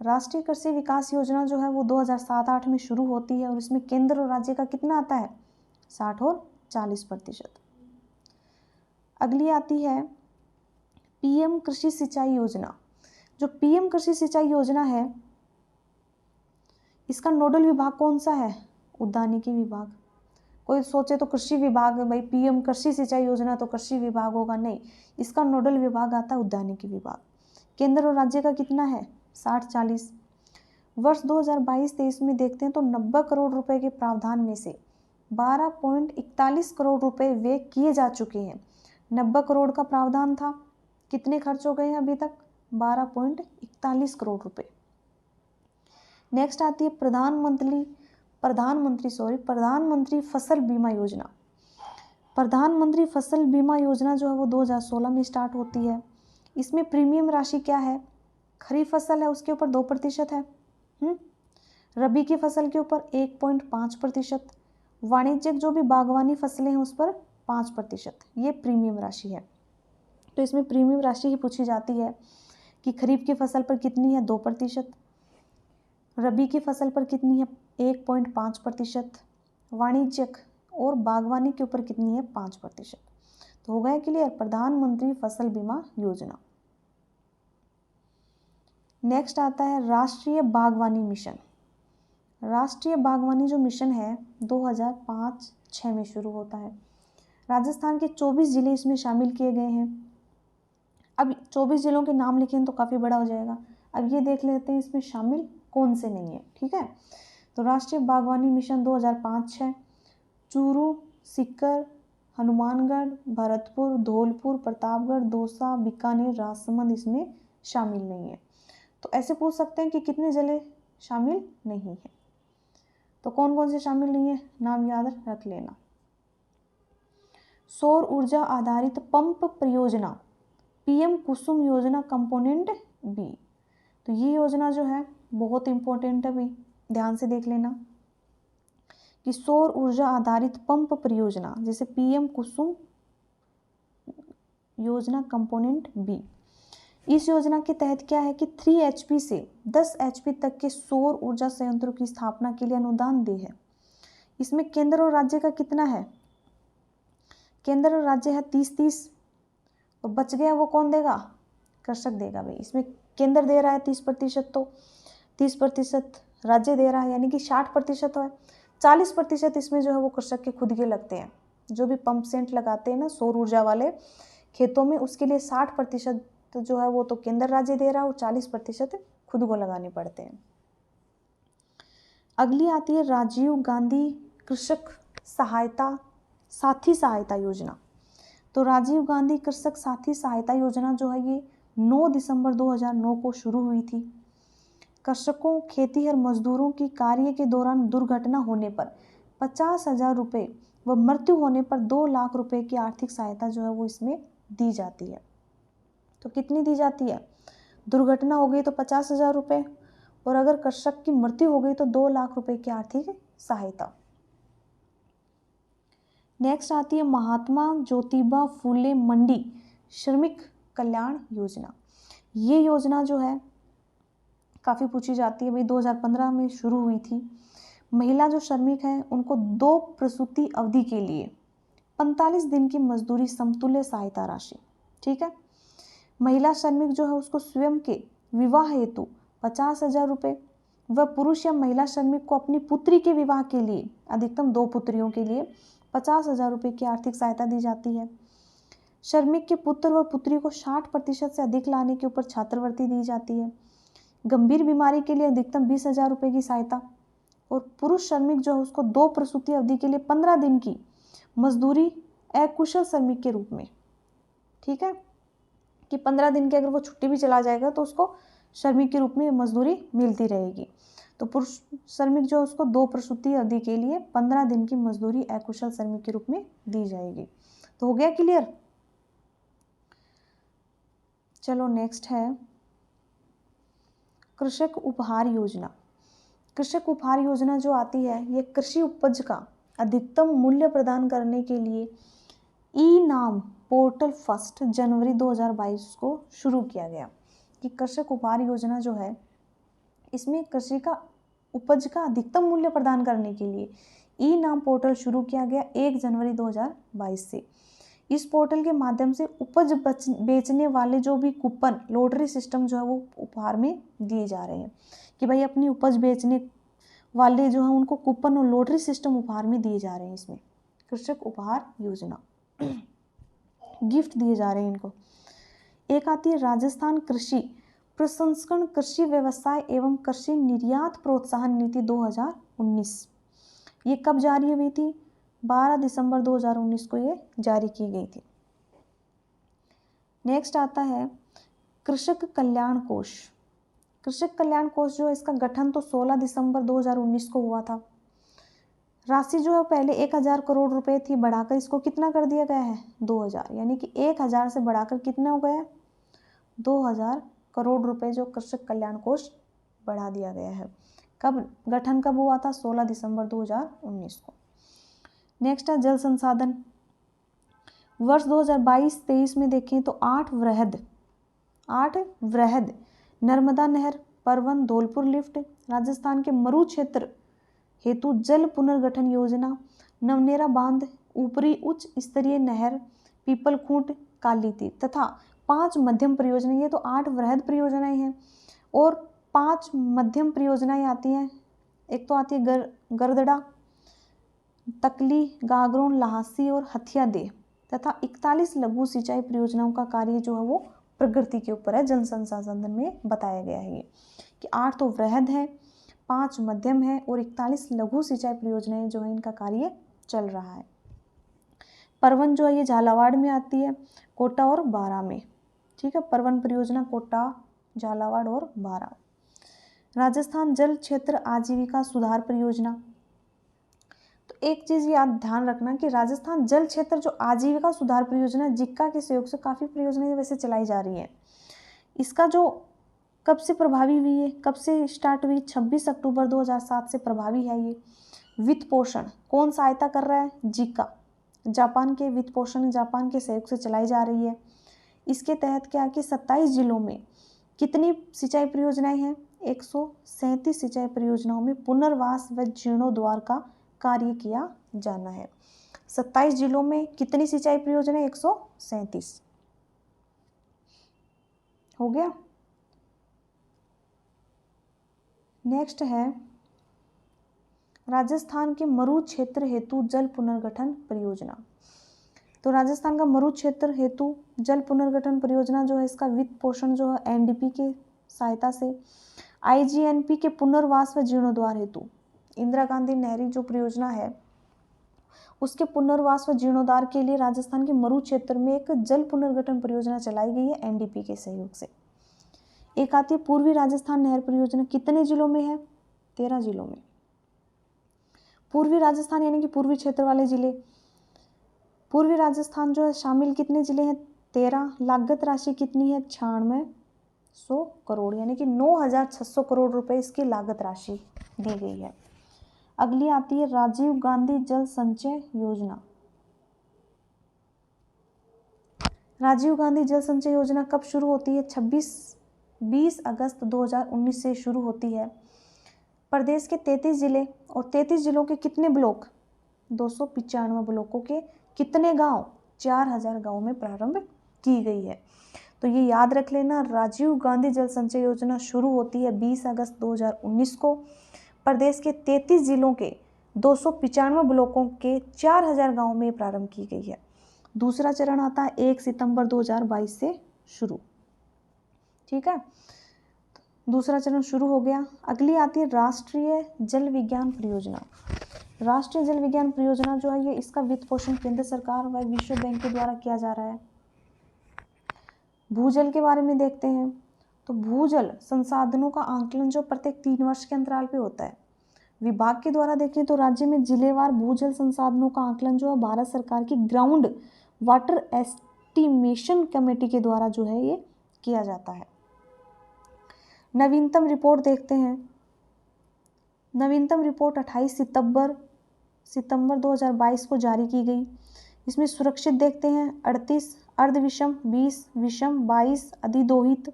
राष्ट्रीय कृषि विकास योजना जो है वो 2007-8 में शुरू होती है और इसमें केंद्र और राज्य का कितना आता है, 60 और 40%। अगली आती है पीएम कृषि सिंचाई योजना। जो पीएम कृषि सिंचाई योजना है इसका नोडल विभाग कौन सा है, उद्यानिकी विभाग। कोई सोचे तो कृषि विभाग, भाई पीएम कृषि सिंचाई योजना तो कृषि विभाग होगा, नहीं, इसका नोडल विभाग आता है उद्यानिकी विभाग। केंद्र और राज्य का कितना है, 60-40। वर्ष 2022-23 में देखते हैं तो 90 करोड़ रुपए के प्रावधान में से 12.41 करोड़ रुपए व्यय किए जा चुके हैं। 90 करोड़ का प्रावधान था, कितने खर्च हो गए हैं अभी तक, 12.41 करोड़ रुपए। नेक्स्ट आती है प्रधानमंत्री फसल बीमा योजना। प्रधानमंत्री फसल बीमा योजना जो है वो 2016 में स्टार्ट होती है। इसमें प्रीमियम राशि क्या है, खरीफ फसल है उसके ऊपर 2% है, रबी की फसल के ऊपर 1.5%, वाणिज्यिक जो भी बागवानी फसलें हैं उस पर 5%, ये प्रीमियम राशि है। तो इसमें प्रीमियम राशि ही पूछी जाती है कि खरीफ की फसल पर कितनी है, 2%, रबी की फसल पर कितनी है, 1.5%, वाणिज्यिक और बागवानी के ऊपर कितनी है, 5%। तो हो गया क्लियर, प्रधानमंत्री फसल बीमा योजना। नेक्स्ट आता है राष्ट्रीय बागवानी मिशन। राष्ट्रीय बागवानी जो मिशन है 2005-6 में शुरू होता है। राजस्थान के 24 जिले इसमें शामिल किए गए हैं। अब 24 जिलों के नाम लिखें तो काफ़ी बड़ा हो जाएगा, अब ये देख लेते हैं इसमें शामिल कौन से नहीं है, ठीक है। तो राष्ट्रीय बागवानी मिशन 2005-6 चूरू, सीकर, हनुमानगढ़, भरतपुर, धौलपुर, प्रतापगढ़, दौसा, बीकानेर, राजसमंद इसमें शामिल नहीं है। तो ऐसे पूछ सकते हैं कि कितने जिले शामिल नहीं है, तो कौन कौन से शामिल नहीं है, नाम याद रख लेना। सौर ऊर्जा आधारित पंप परियोजना, पीएम कुसुम योजना कंपोनेंट बी। तो ये योजना जो है बहुत इंपॉर्टेंट है, भाई ध्यान से देख लेना कि सौर ऊर्जा आधारित पंप परियोजना जैसे पीएम कुसुम योजना कंपोनेंट बी। इस योजना के तहत क्या है कि 3 HP से 10 HP तक के सौर ऊर्जा संयंत्रों की स्थापना के लिए अनुदान दे है। इसमें केंद्र और राज्य का कितना है, केंद्र और राज्य है 30-30 और बच गया वो कौन देगा, कृषक देगा। भाई इसमें केंद्र दे रहा है 30%, तो 30% राज्य दे रहा है, यानी कि 60% है। 40% इसमें जो है वो कृषक के खुद के लगते हैं, जो भी पंप सेट लगाते हैं ना सौर ऊर्जा वाले खेतों में, उसके लिए 60% तो जो है वो तो केंद्र राज्य दे रहा है और 40% खुद को लगाने पड़ते हैं। अगली आती है राजीव गांधी कृषक साथी सहायता योजना। तो राजीव गांधी कृषक साथी सहायता योजना जो है ये 9 दिसंबर 2009 को शुरू हुई थी। कृषकों, खेतीहर मजदूरों की कार्य के दौरान दुर्घटना होने पर 50,000 रुपये व मृत्यु होने पर 2 लाख रुपए की आर्थिक सहायता जो है वो इसमें दी जाती है। तो कितनी दी जाती है, दुर्घटना हो गई तो 50,000 रुपये और अगर कृषक की मृत्यु हो गई तो 2 लाख रुपए की आर्थिक सहायता। नेक्स्ट आती है महात्मा ज्योतिबा फूले मंडी श्रमिक कल्याण योजना। ये योजना जो है काफ़ी पूछी जाती है, भाई 2015 में शुरू हुई थी। महिला जो श्रमिक हैं उनको 2 प्रसूति अवधि के लिए 45 दिन की मजदूरी समतुल्य सहायता राशि, ठीक है। महिला श्रमिक जो है उसको स्वयं के विवाह हेतु 50,000 रुपये व पुरुष या महिला श्रमिक को अपनी पुत्री के विवाह के लिए अधिकतम 2 पुत्रियों के लिए 50,000 रुपये की आर्थिक सहायता दी जाती है। श्रमिक के पुत्र व पुत्री को 60% से अधिक लाने के ऊपर छात्रवृत्ति दी जाती है। गंभीर बीमारी के लिए अधिकतम 20,000 रुपये की सहायता और पुरुष श्रमिक जो है उसको 2 प्रसूति अवधि के लिए 15 दिन की मजदूरी अकुशल श्रमिक के रूप में, ठीक है, कि 15 दिन की अगर वो छुट्टी भी चला जाएगा तो उसको श्रमिक के रूप में मजदूरी मिलती रहेगी। तो पुरुष श्रमिक जो उसको 2 प्रसूति अवधि के लिए 15 दिन की मजदूरी अकुशल श्रमिक के रूप में दी जाएगी। तो हो गया क्लियर। चलो नेक्स्ट है कृषक उपहार योजना। कृषक उपहार योजना जो आती है ये कृषि उपज का अधिकतम मूल्य प्रदान करने के लिए ई नाम पोर्टल 1 जनवरी 2022 को शुरू किया गया कि कृषक उपहार योजना जो है इसमें कृषि का उपज का अधिकतम मूल्य प्रदान करने के लिए ई नाम पोर्टल शुरू किया गया 1 जनवरी 2022 से। इस पोर्टल के माध्यम से उपज बेचने वाले जो भी कूपन लॉटरी सिस्टम जो है वो उपहार में दिए जा रहे हैं कि भाई अपनी उपज बेचने वाले जो हैं उनको कूपन और लॉटरी सिस्टम उपहार में दिए जा रहे हैं। इसमें कृषक उपहार योजना गिफ्ट दिए जा रहे हैं इनको। एक आती है राजस्थान कृषि प्रसंस्करण कृषि व्यवसाय एवं कृषि निर्यात प्रोत्साहन नीति 2019। ये कब जारी हुई थी? 12 दिसंबर 2019 को ये जारी की गई थी। नेक्स्ट आता है कृषक कल्याण कोष। कृषक कल्याण कोष जो है इसका गठन तो 16 दिसंबर 2019 को हुआ था। राशि जो है पहले 1000 करोड़ रुपए थी, बढ़ाकर इसको कितना कर दिया गया है? 2000, यानी कि 1000 से बढ़ाकर कितना हो गया? 2000 करोड़ रुपए जो कृषक कल्याण कोष बढ़ा दिया गया है। कब गठन कब हुआ था? 16 दिसंबर 2019 को। नेक्स्ट है जल संसाधन। वर्ष 2022-23 में देखें तो 8 वृहद नर्मदा नहर, परवन, धौलपुर लिफ्ट, राजस्थान के मरु क्षेत्र हेतु जल पुनर्गठन योजना, नवनेरा बांध, ऊपरी उच्च स्तरीय नहर, पीपलखूंट, कालीती तथा 5 मध्यम परियोजनाएं। ये तो 8 वृहद परियोजनाएं हैं और 5 मध्यम परियोजनाएं आती हैं। एक तो आती है गरदड़ा, तकली, गागरोन, लहासी और हथियादेह तथा 41 लघु सिंचाई परियोजनाओं का कार्य जो है वो प्रगति के ऊपर है। जल संसाधन में बताया गया है ये कि 8 तो वृहद है, 5 मध्यम है और 41 लघु सिंचाई परियोजनाएं जो है इनका कार्य चल रहा है। परवन जो है ये झालावाड़ में आती है, कोटा और बारा में। ठीक है, परवन परियोजना कोटा, झालावाड़ और बारा। राजस्थान जल क्षेत्र आजीविका सुधार परियोजना। तो एक चीज याद ध्यान रखना कि राजस्थान जल क्षेत्र जो आजीविका सुधार परियोजना जिक्का के सहयोग से काफी परियोजनाएं वैसे चलाई जा रही है। इसका जो कब से प्रभावी हुई है, कब से स्टार्ट हुई? 26 अक्टूबर 2007 से प्रभावी है ये। वित्त पोषण कौन सहायता कर रहा है? जिक्का, जापान के वित्त पोषण जापान के सहयोग से चलाई जा रही है। इसके तहत क्या कि 27 जिलों में कितनी सिंचाई परियोजनाएं हैं? 137 सिंचाई परियोजनाओं में पुनर्वास व जीर्णोद्वार का कार्य किया जाना है। 27 जिलों में कितनी सिंचाई परियोजनाएं? 137 हो गया। नेक्स्ट है राजस्थान के मरु क्षेत्र हेतु जल पुनर्गठन परियोजना। तो राजस्थान का मरु क्षेत्र हेतु जल पुनर्गठन परियोजना जो है इसका वित्त पोषण जो है एनडीपी के सहायता से, आईजीएनपी के पुनर्वास व जीर्णोद्वार हेतु इंदिरा गांधी नहरी जो परियोजना है उसके पुनर्वास व जीर्णोद्वार के लिए राजस्थान के मरु क्षेत्र में एक जल पुनर्गठन परियोजना चलाई गई है एनडीपी के सहयोग से। एक आती है पूर्वी राजस्थान नहर परियोजना। कितने जिलों में है? 13 जिलों में। पूर्वी राजस्थान यानी कि पूर्वी क्षेत्र वाले जिले। पूर्वी राजस्थान जो है शामिल कितने जिले हैं? 13। लागत राशि कितनी है? 9600 करोड़, यानी कि 9600 करोड़ रुपए इसकी लागत राशि दी गई है। अगली आती है राजीव गांधी जल संचय योजना। राजीव गांधी जल संचय योजना कब शुरू होती है? 20 अगस्त 2019 से शुरू होती है। प्रदेश के 33 जिले और 33 जिलों के कितने ब्लॉक? 295 ब्लॉकों के कितने गांव? 4000 गांवों में प्रारंभ की गई है। तो ये याद रख लेना, राजीव गांधी जल संचय योजना शुरू होती है 20 अगस्त 2019 को। प्रदेश के 33 जिलों के 295 ब्लॉकों के 4000 गांवों में प्रारंभ की गई है। दूसरा चरण आता है 1 सितंबर 2022 से शुरू। ठीक है, दूसरा चरण शुरू हो गया। अगली आती है राष्ट्रीय जल विज्ञान परियोजना। राष्ट्रीय जल विज्ञान परियोजना जो है ये इसका वित्त पोषण केंद्र सरकार व विश्व बैंक के द्वारा किया जा रहा है। भूजल के बारे में देखते हैं तो भूजल संसाधनों का आंकलन जो प्रत्येक 3 वर्ष के अंतराल पे होता है। विभाग के द्वारा देखें तो राज्य में जिलेवार भूजल संसाधनों का आंकलन जो है भारत सरकार की ग्राउंड वाटर एस्टिमेशन कमेटी के द्वारा जो है ये किया जाता है। नवीनतम रिपोर्ट देखते हैं। नवीनतम रिपोर्ट 28 सितंबर 2022 को जारी की गई। इसमें सुरक्षित देखते हैं 38, अर्धविषम 20, विषम 22, अधिदोहित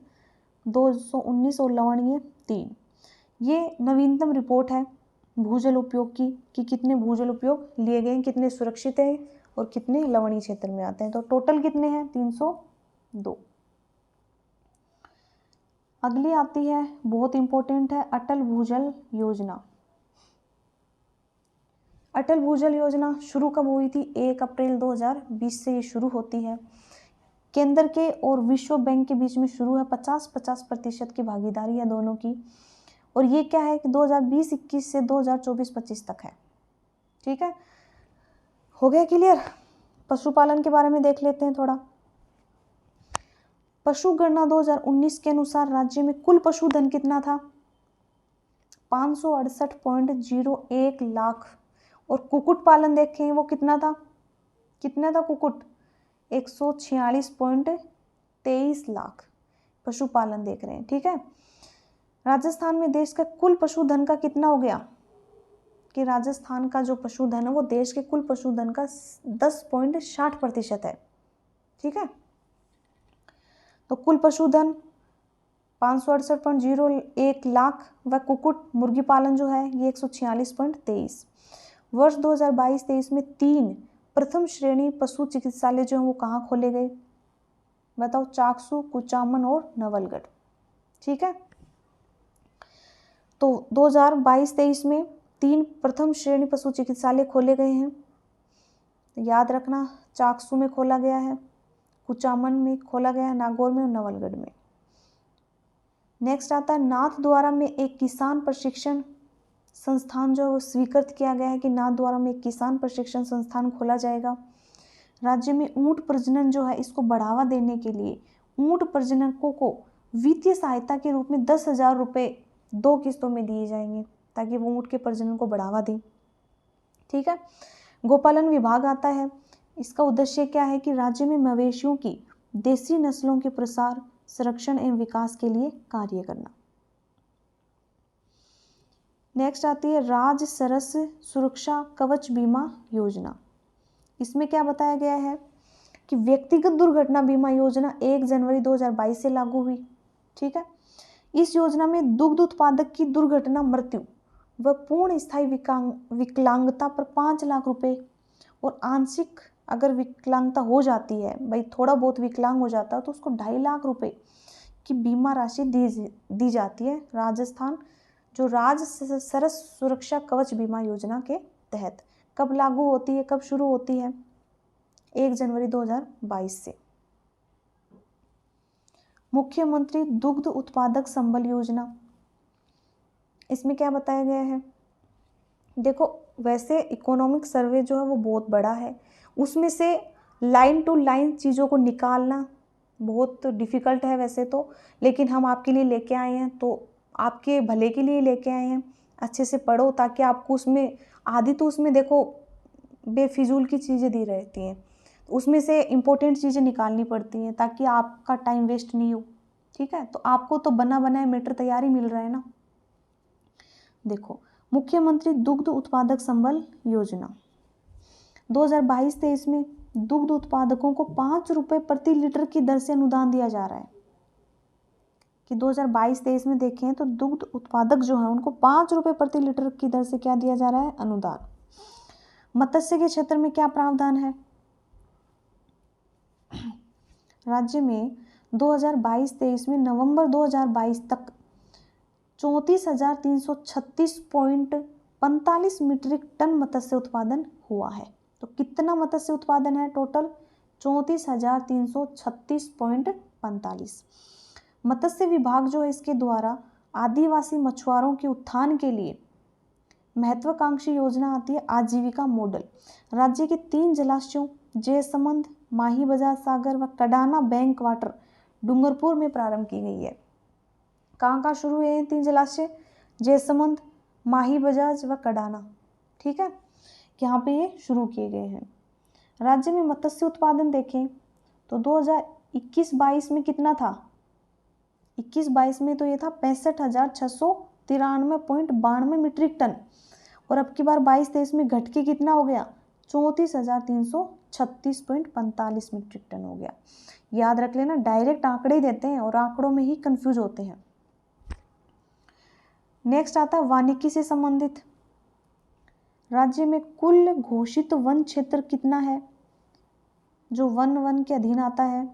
219 और लवणीय 3। ये नवीनतम रिपोर्ट है भूजल उपयोग की कि कितने भूजल उपयोग लिए गए हैं, कितने सुरक्षित हैं और कितने लवणीय क्षेत्र में आते हैं। तो टोटल कितने हैं 302। अगली आती है, बहुत इंपॉर्टेंट है, अटल भूजल योजना। अटल भूजल योजना शुरू कब हुई थी? 1 अप्रैल 2020 से ये शुरू होती है। केंद्र के और विश्व बैंक के बीच में शुरू है। 50-50% की भागीदारी है दोनों की। और ये क्या है कि 2020-21 से 2024-25 तक है। ठीक है, हो गया क्लियर? पशुपालन के बारे में देख लेते हैं थोड़ा। पशु गणना 2019 के अनुसार राज्य में कुल पशुधन कितना था? 568.01 लाख। और कुक्कुट पालन देखें वो कितना था? कुक्कुट 146.23 लाख पशुपालन देख रहे हैं। ठीक है, राजस्थान में देश का कुल पशुधन का कितना हो गया कि राजस्थान का जो पशुधन है वो देश के कुल पशुधन का 10.60% है। ठीक है, तो कुल पशुधन 568.01 लाख व कुक्कुट मुर्गी पालन जो है ये 146.23। वर्ष 2022-23 में 3 प्रथम श्रेणी पशु चिकित्सालय जो है वो कहाँ खोले गए? बताओ, चाकसू, कुचामन और नवलगढ़। ठीक है, तो 2022-23 में 3 प्रथम श्रेणी पशु चिकित्सालय खोले गए हैं। याद रखना, चाकसू में खोला गया है, कुचामन में खोला गया है, नागौर में और नवलगढ़ में। नेक्स्ट आता है नाथद्वारा में एक किसान प्रशिक्षण संस्थान जो है वो स्वीकृत किया गया है कि नाथद्वारा में एक किसान प्रशिक्षण संस्थान खोला जाएगा। राज्य में ऊंट प्रजनन जो है इसको बढ़ावा देने के लिए ऊंट प्रजनकों को वित्तीय सहायता के रूप में 10,000 रुपये 2 किस्तों में दिए जाएंगे ताकि वो ऊंट के प्रजनन को बढ़ावा दें। ठीक है, गोपालन विभाग आता है। इसका उद्देश्य क्या है कि राज्य में मवेशियों की देसी नस्लों के प्रसार, संरक्षण एवं विकास के लिए कार्य करना। नेक्स्ट आती है राज्य सरस सुरक्षा कवच बीमा योजना। इसमें क्या बताया गया है कि व्यक्तिगत दुर्घटना बीमा योजना 1 जनवरी 2022 से लागू हुई। ठीक है, इस योजना में दुग्ध उत्पादक की दुर्घटना, मृत्यु व पूर्ण स्थायी विकलांगता पर 5 लाख रुपए और आंशिक अगर विकलांगता हो जाती है, भाई थोड़ा बहुत विकलांग हो जाता है तो उसको 2.5 लाख रुपए की बीमा राशि दी जाती है राजस्थान जो राज्य सरस सुरक्षा कवच बीमा योजना के तहत। कब लागू होती है, कब शुरू होती है? 1 जनवरी 2022 से। मुख्यमंत्री दुग्ध उत्पादक संबल योजना, इसमें क्या बताया गया है? देखो, वैसे इकोनॉमिक सर्वे जो है वो बहुत बड़ा है, उसमें से लाइन टू लाइन चीज़ों को निकालना बहुत डिफ़िकल्ट है वैसे तो, लेकिन हम आपके लिए लेके आए हैं, तो आपके भले के लिए लेके आए हैं। अच्छे से पढ़ो ताकि आपको उसमें आधी तो उसमें देखो बेफिजूल की चीज़ें दी रहती हैं, उसमें से इम्पोर्टेंट चीज़ें निकालनी पड़ती हैं ताकि आपका टाइम वेस्ट नहीं हो। ठीक है, तो आपको तो बना बनाया मैटर तैयार ही मिल रहा है ना। देखो, मुख्यमंत्री दुग्ध उत्पादक संबल योजना 2022-23 में दुग्ध उत्पादकों को 5 रुपये प्रति लीटर की दर से अनुदान दिया जा रहा है कि 2022-23 में देखें तो दुग्ध उत्पादक जो है उनको 5 रुपये प्रति लीटर की दर से क्या दिया जा रहा है? अनुदान। मत्स्य के क्षेत्र में क्या प्रावधान है? राज्य में 2022-23 में नवंबर 2022 तक 34,336.45 मीट्रिक टन मत्स्य उत्पादन हुआ है। तो कितना मत्स्य उत्पादन है? टोटल 34,336.45। मत्स्य विभाग जो है इसके द्वारा आदिवासी मछुआरों के उत्थान के लिए महत्वाकांक्षी योजना आती है आजीविका मॉडल। राज्य के 3 जलाशयों जयसमंद, माही बजाज सागर व कडाना बैंक वाटर डूंगरपुर में प्रारंभ की गई है। कहाँ शुरू हुए हैं 3 जलाशय? जयसमंद, माही बजाज व कडाना। ठीक है, यहाँ पे ये शुरू किए गए हैं। राज्य में मत्स्य उत्पादन देखें तो 2021-22 में कितना था? 21-22 में तो ये था 65,693.92 मीट्रिक टन और अब की बार 22-23 में घट के कितना हो गया? 34,336.45 मीट्रिक टन हो गया। याद रख लेना, डायरेक्ट आंकड़े ही देते हैं और आंकड़ों में ही कंफ्यूज होते हैं। नेक्स्ट आता है वानिकी से संबंधित। राज्य में कुल घोषित वन क्षेत्र कितना है? जो वन के अधीन आता है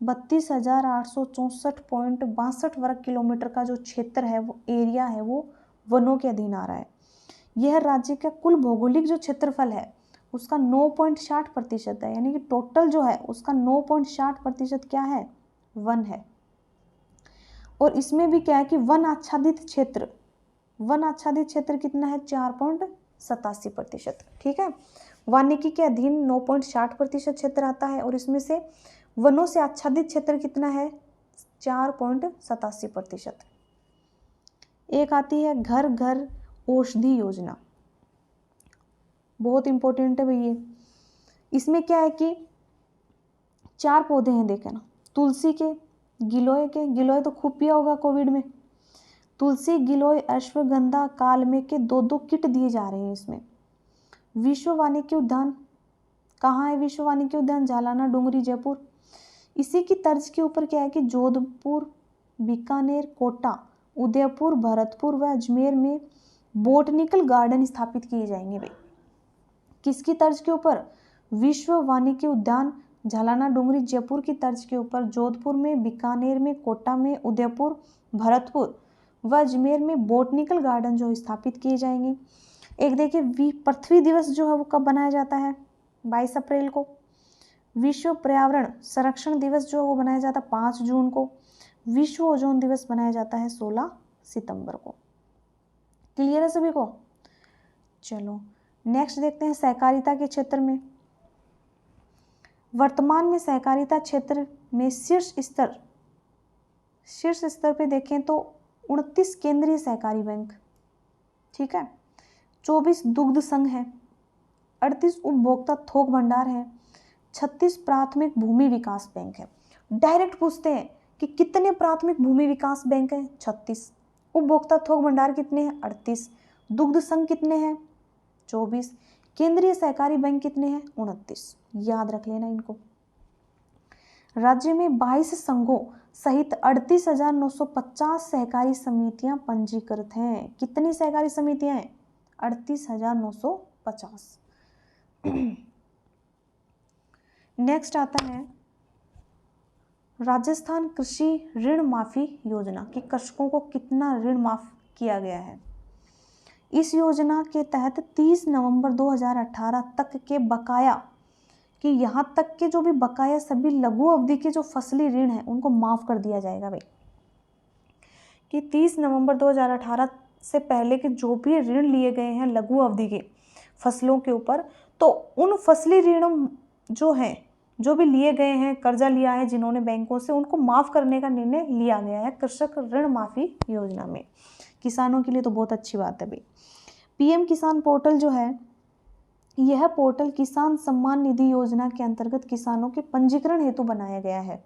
32,864.62 वर्ग किलोमीटर का जो क्षेत्र है, वो एरिया है, वो वनों के अधीन आ रहा है। यह राज्य का कुल भौगोलिक जो क्षेत्रफल है उसका 9.60% है, यानी कि टोटल जो है उसका 9.60% क्या है? वन है। और इसमें भी क्या है कि वन आच्छादित क्षेत्र कितना है? 4.87%। ठीक है, वानिकी के अधीन 9.60% क्षेत्र आता है और इसमें से वनों से आच्छादित क्षेत्र कितना है? 4.87%। एक आती है घर घर औषधि योजना, बहुत इंपॉर्टेंट है भैया। इसमें क्या है कि 4 पौधे हैं, देखे ना, तुलसी के, गिलोय तो खूब पिया होगा कोविड में। तुलसी, गिलोय, अश्वगंधा, कालमे के 2-2 किट दिए जा रहे हैं इसमें। विश्व वानिकी उद्यान कहाँ है? विश्व वानिकी उद्यान झालाना डूंगरी जयपुर। इसी की तर्ज के ऊपर क्या है कि जोधपुर, बीकानेर, कोटा, उदयपुर, भरतपुर व अजमेर में बोटनिकल गार्डन स्थापित किए जाएंगे भाई। किसकी तर्ज के ऊपर? विश्व वानिकी उद्यान झालाना डूंगरी जयपुर की तर्ज के ऊपर जोधपुर में, बीकानेर में, कोटा में, उदयपुर, भरतपुर व अजमेर में बोटनिकल गार्डन जो स्थापित किए जाएंगे। एक देखिए पृथ्वी दिवस जो है वो कब बनाया जाता है? 22 अप्रैल को। विश्व पर्यावरण संरक्षण दिवस जो है वो बनाया जाता है 5 जून को। विश्व ओजोन दिवस बनाया जाता है 16 सितंबर को। क्लियर है सभी को? चलो नेक्स्ट देखते हैं सहकारिता के क्षेत्र में। वर्तमान में सहकारिता क्षेत्र में शीर्ष स्तर पे देखें तो 29 केंद्रीय सहकारी बैंक, ठीक है, 24 दुग्ध संघ है, 38 उपभोक्ता थोक भंडार है, 36 प्राथमिक भूमि विकास बैंक है। डायरेक्ट पूछते हैं कि कितने प्राथमिक भूमि विकास बैंक हैं? 36। उपभोक्ता थोक भंडार कितने हैं? 38। दुग्ध संघ कितने हैं? 24। केंद्रीय सहकारी बैंक कितने हैं? 29। याद रख लेना इनको। राज्य में 22 संघों सहित 38,950 सहकारी समितियां पंजीकृत हैं। कितनी सहकारी समितियां हैं? 38,950। नेक्स्ट आता है राजस्थान कृषि ऋण माफी योजना कि कृषकों को कितना ऋण माफ किया गया है। इस योजना के तहत 30 नवंबर 2018 तक के बकाया कि यहाँ तक के जो भी बकाया सभी लघु अवधि के जो फसली ऋण है उनको माफ कर दिया जाएगा भाई। कि 30 नवंबर 2018 से पहले के जो भी ऋण लिए गए हैं लघु अवधि के फसलों के ऊपर, तो उन फसली ऋण जो हैं, जो भी लिए गए हैं, कर्जा लिया है जिन्होंने बैंकों से, उनको माफ करने का निर्णय लिया गया है कृषक ऋण माफी योजना में। किसानों के लिए तो बहुत अच्छी बात है भाई। पीएम किसान पोर्टल जो है, यह पोर्टल किसान सम्मान निधि योजना के अंतर्गत किसानों के पंजीकरण हेतु बनाया गया है।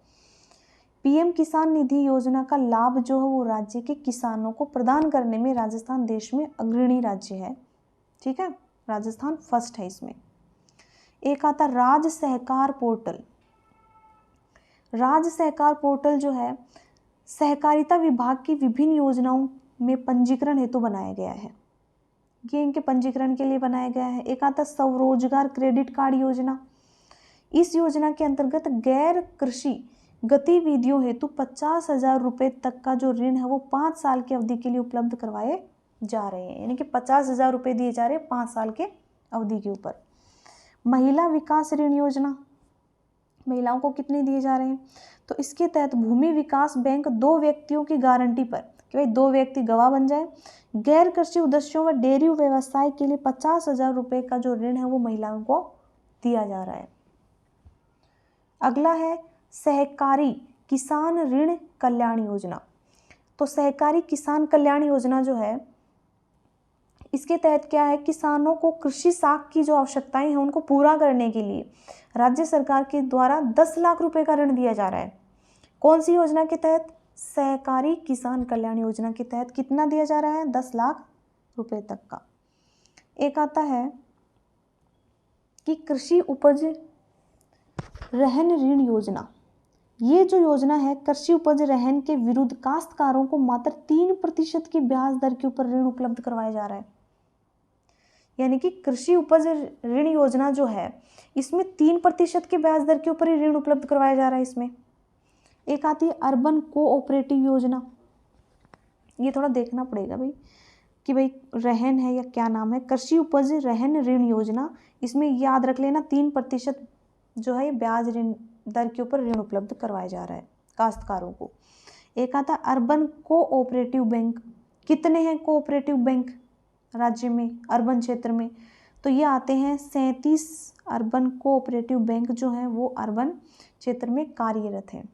पीएम किसान निधि योजना का लाभ जो है वो राज्य के किसानों को प्रदान करने में राजस्थान देश में अग्रणी राज्य है। ठीक है, राजस्थान फर्स्ट है इसमें। एक आता राज्य सहकार पोर्टल। राज्य सहकार पोर्टल जो है सहकारिता विभाग की विभिन्न योजनाओं में पंजीकरण हेतु बनाया गया है। ये इनके पंजीकरण के लिए बनाया गया है। एक आता स्वरोजगार क्रेडिट कार्ड योजना। इस योजना के अंतर्गत गैर कृषि गतिविधियों हेतु 50,000 रुपये तक का जो ऋण है वो 5 साल की अवधि के लिए उपलब्ध करवाए जा रहे हैं, यानी कि 50,000 रुपये दिए जा रहे हैं 5 साल के अवधि के ऊपर। महिला विकास ऋण योजना, महिलाओं को कितने दिए जा रहे हैं? तो इसके तहत भूमि विकास बैंक 2 व्यक्तियों की गारंटी पर कि भाई 2 व्यक्ति गवाह बन जाए, गैर कृषि उद्देश्यों व डेयरी व्यवसाय के लिए 50,000 रुपये का जो ऋण है वो महिलाओं को दिया जा रहा है। अगला है सहकारी किसान ऋण कल्याण योजना। तो सहकारी किसान कल्याण योजना जो है, इसके तहत क्या है, किसानों को कृषि साख की जो आवश्यकताएं हैं उनको पूरा करने के लिए राज्य सरकार के द्वारा 10 लाख रुपए का ऋण दिया जा रहा है। कौन सी योजना के तहत? सहकारी किसान कल्याण योजना के तहत कितना दिया जा रहा है? 10 लाख रुपए तक का। एक आता है कि कृषि उपज रहन ऋण योजना, ये जो योजना है कृषि उपज रहन के विरुद्ध काश्तकारों को मात्र 3% की ब्याज दर के ऊपर ऋण उपलब्ध करवाया जा रहा है। यानी कि कृषि उपज ऋण योजना जो है इसमें 3% की ब्याज दर के ऊपर ही ऋण उपलब्ध करवाया जा रहा है इसमें। एक आती है अर्बन कोऑपरेटिव योजना, ये थोड़ा देखना पड़ेगा भाई कि भाई रहन है या क्या नाम है, कृषि उपज रहन ऋण योजना, इसमें याद रख लेना 3% जो है ब्याज ऋण दर के ऊपर ऋण उपलब्ध करवाया जा रहा है काश्तकारों को। एक आता अर्बन कोऑपरेटिव बैंक, कितने हैं कोऑपरेटिव बैंक राज्य में अर्बन क्षेत्र में, तो ये आते हैं 37 अर्बन कोऑपरेटिव बैंक जो हैं वो अर्बन क्षेत्र में कार्यरत हैं।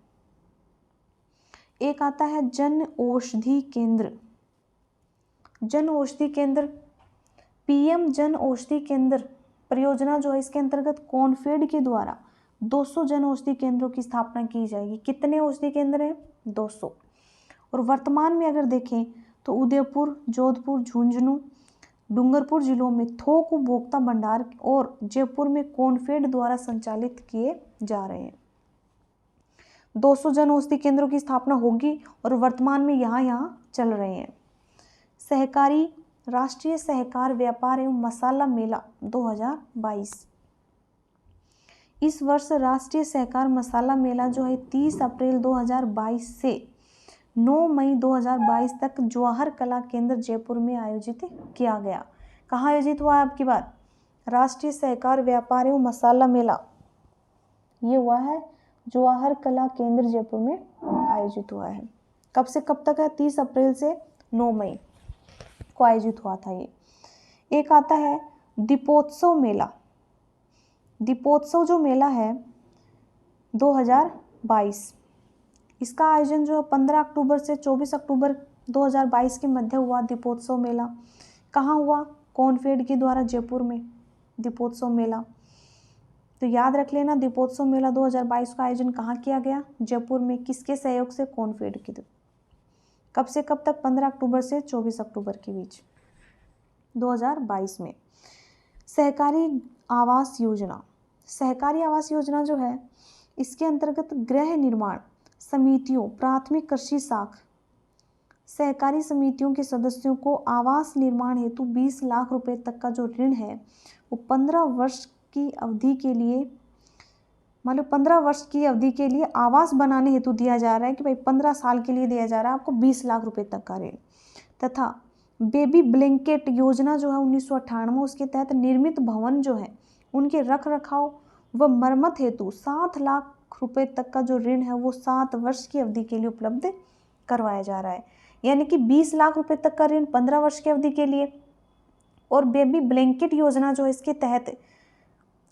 एक आता है जन औषधि केंद्र, जन औषधि केंद्र, पीएम जन औषधि केंद्र परियोजना जो है इसके अंतर्गत कॉनफेड के द्वारा 200 जन औषधि केंद्रों की स्थापना की जाएगी। कितने औषधि केंद्र हैं? 200। और वर्तमान में अगर देखें तो उदयपुर, जोधपुर, झुंझुनू, डूंगरपुर जिलों में थोक उपभोक्ता भंडार और जयपुर में कॉनफेड द्वारा संचालित किए जा रहे हैं। 200 जन औषधि केंद्रों की स्थापना होगी और वर्तमान में यहाँ चल रहे हैं। सहकारी राष्ट्रीय सहकार व्यापार एवं मसाला मेला 2022, इस वर्ष राष्ट्रीय सहकार मसाला मेला जो है 30 अप्रैल 2022 से 9 मई 2022 तक जवाहर कला केंद्र जयपुर में आयोजित किया गया। कहाँ आयोजित हुआ है आपकी बात? राष्ट्रीय सहकार व्यापार एवं मसाला मेला ये हुआ है जवाहर कला केंद्र जयपुर में आयोजित हुआ है। कब से कब तक है? 30 अप्रैल से 9 मई को आयोजित हुआ था ये। एक आता है दीपोत्सव मेला, दीपोत्सव जो मेला है 2022, इसका आयोजन जो 15 अक्टूबर से 24 अक्टूबर 2022 के मध्य हुआ। दीपोत्सव मेला कहाँ हुआ? कॉनफेड के द्वारा जयपुर में दीपोत्सव मेला। तो याद रख लेना दीपोत्सव मेला 2022 का आयोजन कहाँ किया गया? जयपुर में। किसके सहयोग से? कॉनफेड के। कब से कब तक? 15 अक्टूबर से 24 अक्टूबर के बीच 2022 में। सहकारी आवास योजना, सहकारी आवास योजना जो है इसके अंतर्गत गृह निर्माण समितियों, प्राथमिक कृषि साख सहकारी समितियों के सदस्यों को आवास निर्माण हेतु 20 लाख रुपए तक का जो ऋण है वो 15 वर्ष की अवधि के लिए, मान लो 15 वर्ष की अवधि के लिए आवास बनाने हेतु दिया जा रहा है कि भाई 15 साल के लिए दिया जा रहा है आपको 20 लाख रुपए तक का ऋण। तथा बेबी ब्लैंकेट योजना जो है 1998, उसके तहत निर्मित भवन जो है उनके रख रखाव व मरम्मत हेतु 7 लाख रुपए तक का जो ऋण है वो 7 वर्ष की अवधि के लिए उपलब्ध करवाया जा रहा है। यानी कि 20 लाख रुपए तक का ऋण 15 वर्ष की अवधि के लिए, और बेबी ब्लैंकेट योजना जो है इसके तहत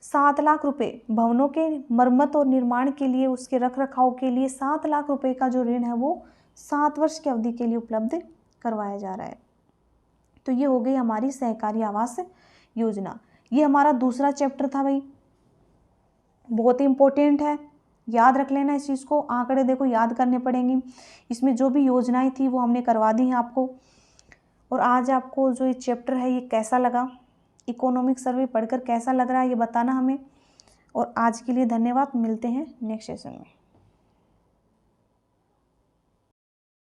7 लाख रुपए भवनों के मरम्मत और निर्माण के लिए, उसके रख रखाव के लिए 7 लाख रुपए का जो ऋण है वो 7 वर्ष की अवधि के लिए उपलब्ध करवाया जा रहा है। तो ये हो गई हमारी सहकारी आवास योजना। ये हमारा दूसरा चैप्टर था भाई, बहुत ही इम्पोर्टेंट है, याद रख लेना इस चीज़ को। आंकड़े देखो याद करने पड़ेंगे, इसमें जो भी योजनाएं थी वो हमने करवा दी हैं आपको। और आज आपको जो ये चैप्टर है ये कैसा लगा, इकोनॉमिक सर्वे पढ़कर कैसा लग रहा है ये बताना हमें। और आज के लिए धन्यवाद, मिलते हैं नेक्स्ट सेशन में।